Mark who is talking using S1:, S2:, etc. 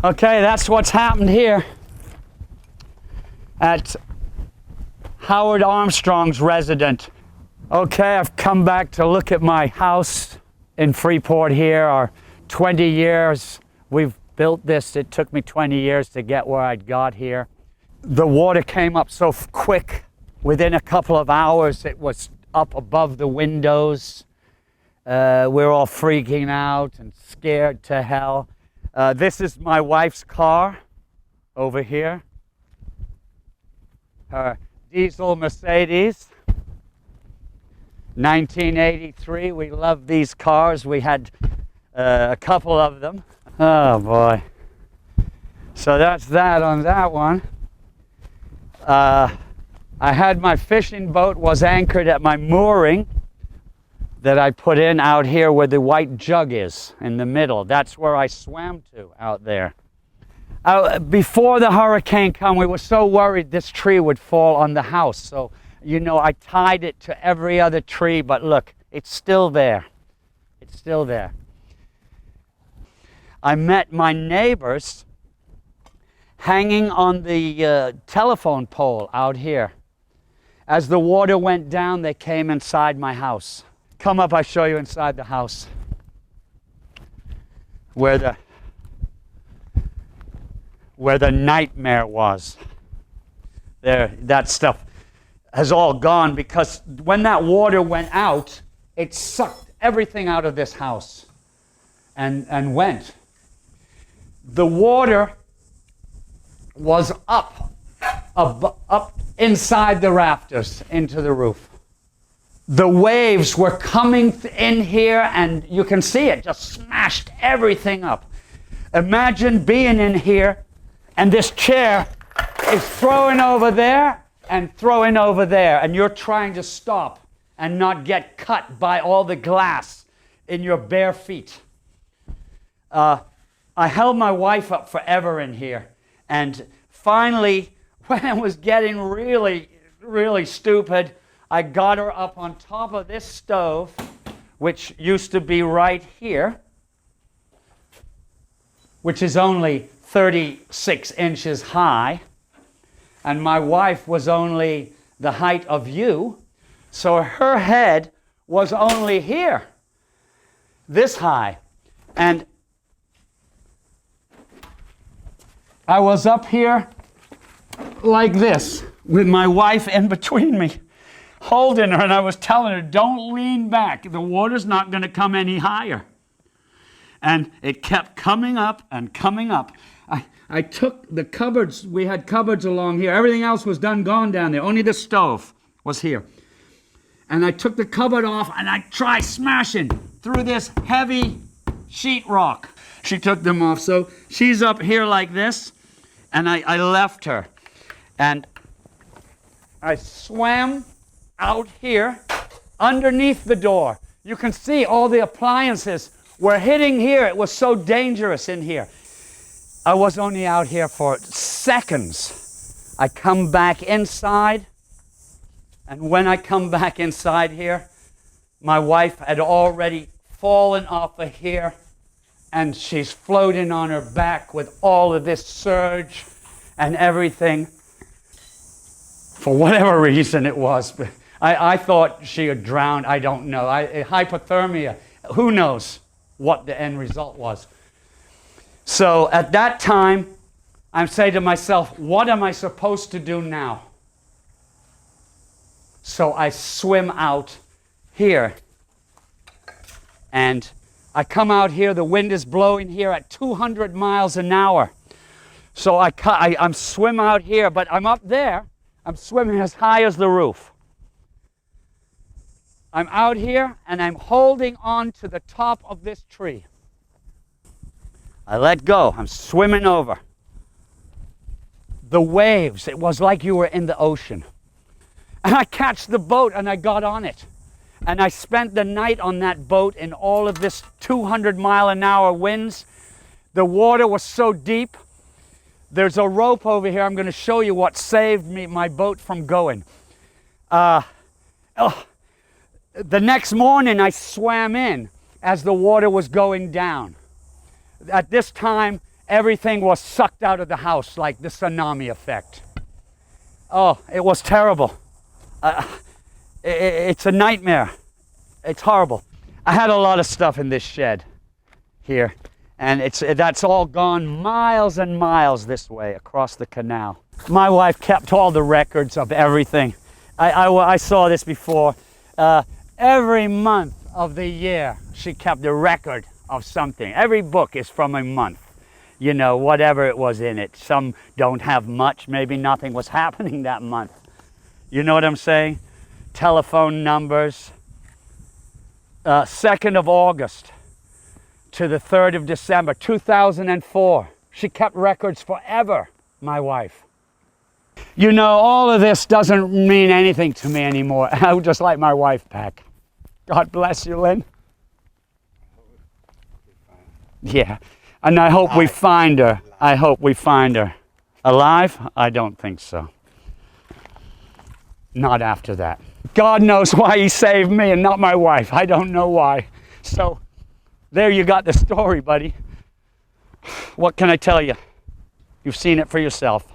S1: Okay, that's what's happened here at Howard Armstrong's residence. Okay, I've come back to look at my house in Freeport here. Our 20 years we've built this. It took me 20 years to get where I'd got here. The water came up so quick. Within a couple of hours, it was up above the windows. We're all freaking out and scared to hell. This is my wife's car over here. Her diesel Mercedes. 1983. We love these cars. We had a couple of them. Oh boy. So that's that on that one. I had my fishing boat was anchored at my mooring that I put in out here where the white jug is in the middle. That's where I swam to out there. Before the hurricane came, we were so worried this tree would fall on the house. So, you know, I tied it to every other tree, but look, it's still there. It's still there. I met my neighbors hanging on the telephone pole out here. As the water went down, they came inside my house. Come up, I'll show you inside the house where the nightmare was. There, that stuff has all gone because when that water went out, it sucked everything out of this house and went. The water was up inside the rafters into the roof. The waves were coming in here, and you can see it just smashed everything up. Imagine being in here, and this chair is throwing over there and throwing over there, and you're trying to stop and not get cut by all the glass in your bare feet. I held my wife up forever in here, and finally, when it was getting really, really stupid, I got her up on top of this stove, which used to be right here, which is only 36 inches high, and my wife was only the height of you, so her head was only here, this high. And I was up here like this with my wife in between me, holding her, and I was telling her, don't lean back. The water's not going to come any higher. And it kept coming up and coming up. I took the cupboards. We had cupboards along here. Everything else was gone down there. Only the stove was here. And I took the cupboard off, and I tried smashing through this heavy sheetrock. She took them off. So she's up here like this, and I left her. And I swam out here underneath the door. You can see all the appliances were hitting here. It was so dangerous in here. I was only out here for seconds. I come back inside, and when I come back inside here, my wife had already fallen off of here, and she's floating on her back with all of this surge and everything. For whatever reason it was, but I thought she had drowned. I don't know. Hypothermia. Who knows what the end result was? So at that time, I'm saying to myself, what am I supposed to do now? So I swim out here. And I come out here. The wind is blowing here at 200 miles an hour. So I'm swim out here, but I'm up there. I'm swimming as high as the roof. I'm out here, and I'm holding on to the top of this tree. I let go. I'm swimming over. The waves, it was like you were in the ocean. And I catch the boat, and I got on it. And I spent the night on that boat in all of this 200-mile-an-hour winds. The water was so deep. There's a rope over here. I'm going to show you what saved my boat from going. The next morning, I swam in as the water was going down. At this time, everything was sucked out of the house like the tsunami effect. Oh, it was terrible. It's a nightmare. It's horrible. I had a lot of stuff in this shed here, and that's all gone miles and miles this way across the canal. My wife kept all the records of everything. I saw this before. Every month of the year, she kept a record of something. Every book is from a month. You know, whatever it was in it. Some don't have much. Maybe nothing was happening that month. You know what I'm saying? Telephone numbers. 2nd of August to the 3rd of December, 2004. She kept records forever, my wife. You know, all of this doesn't mean anything to me anymore. I would just like my wife back. God bless you, Lynn. Yeah, and I hope we find her. I hope we find her. Alive? I don't think so. Not after that. God knows why he saved me and not my wife. I don't know why. So, there you got the story, buddy. What can I tell you? You've seen it for yourself.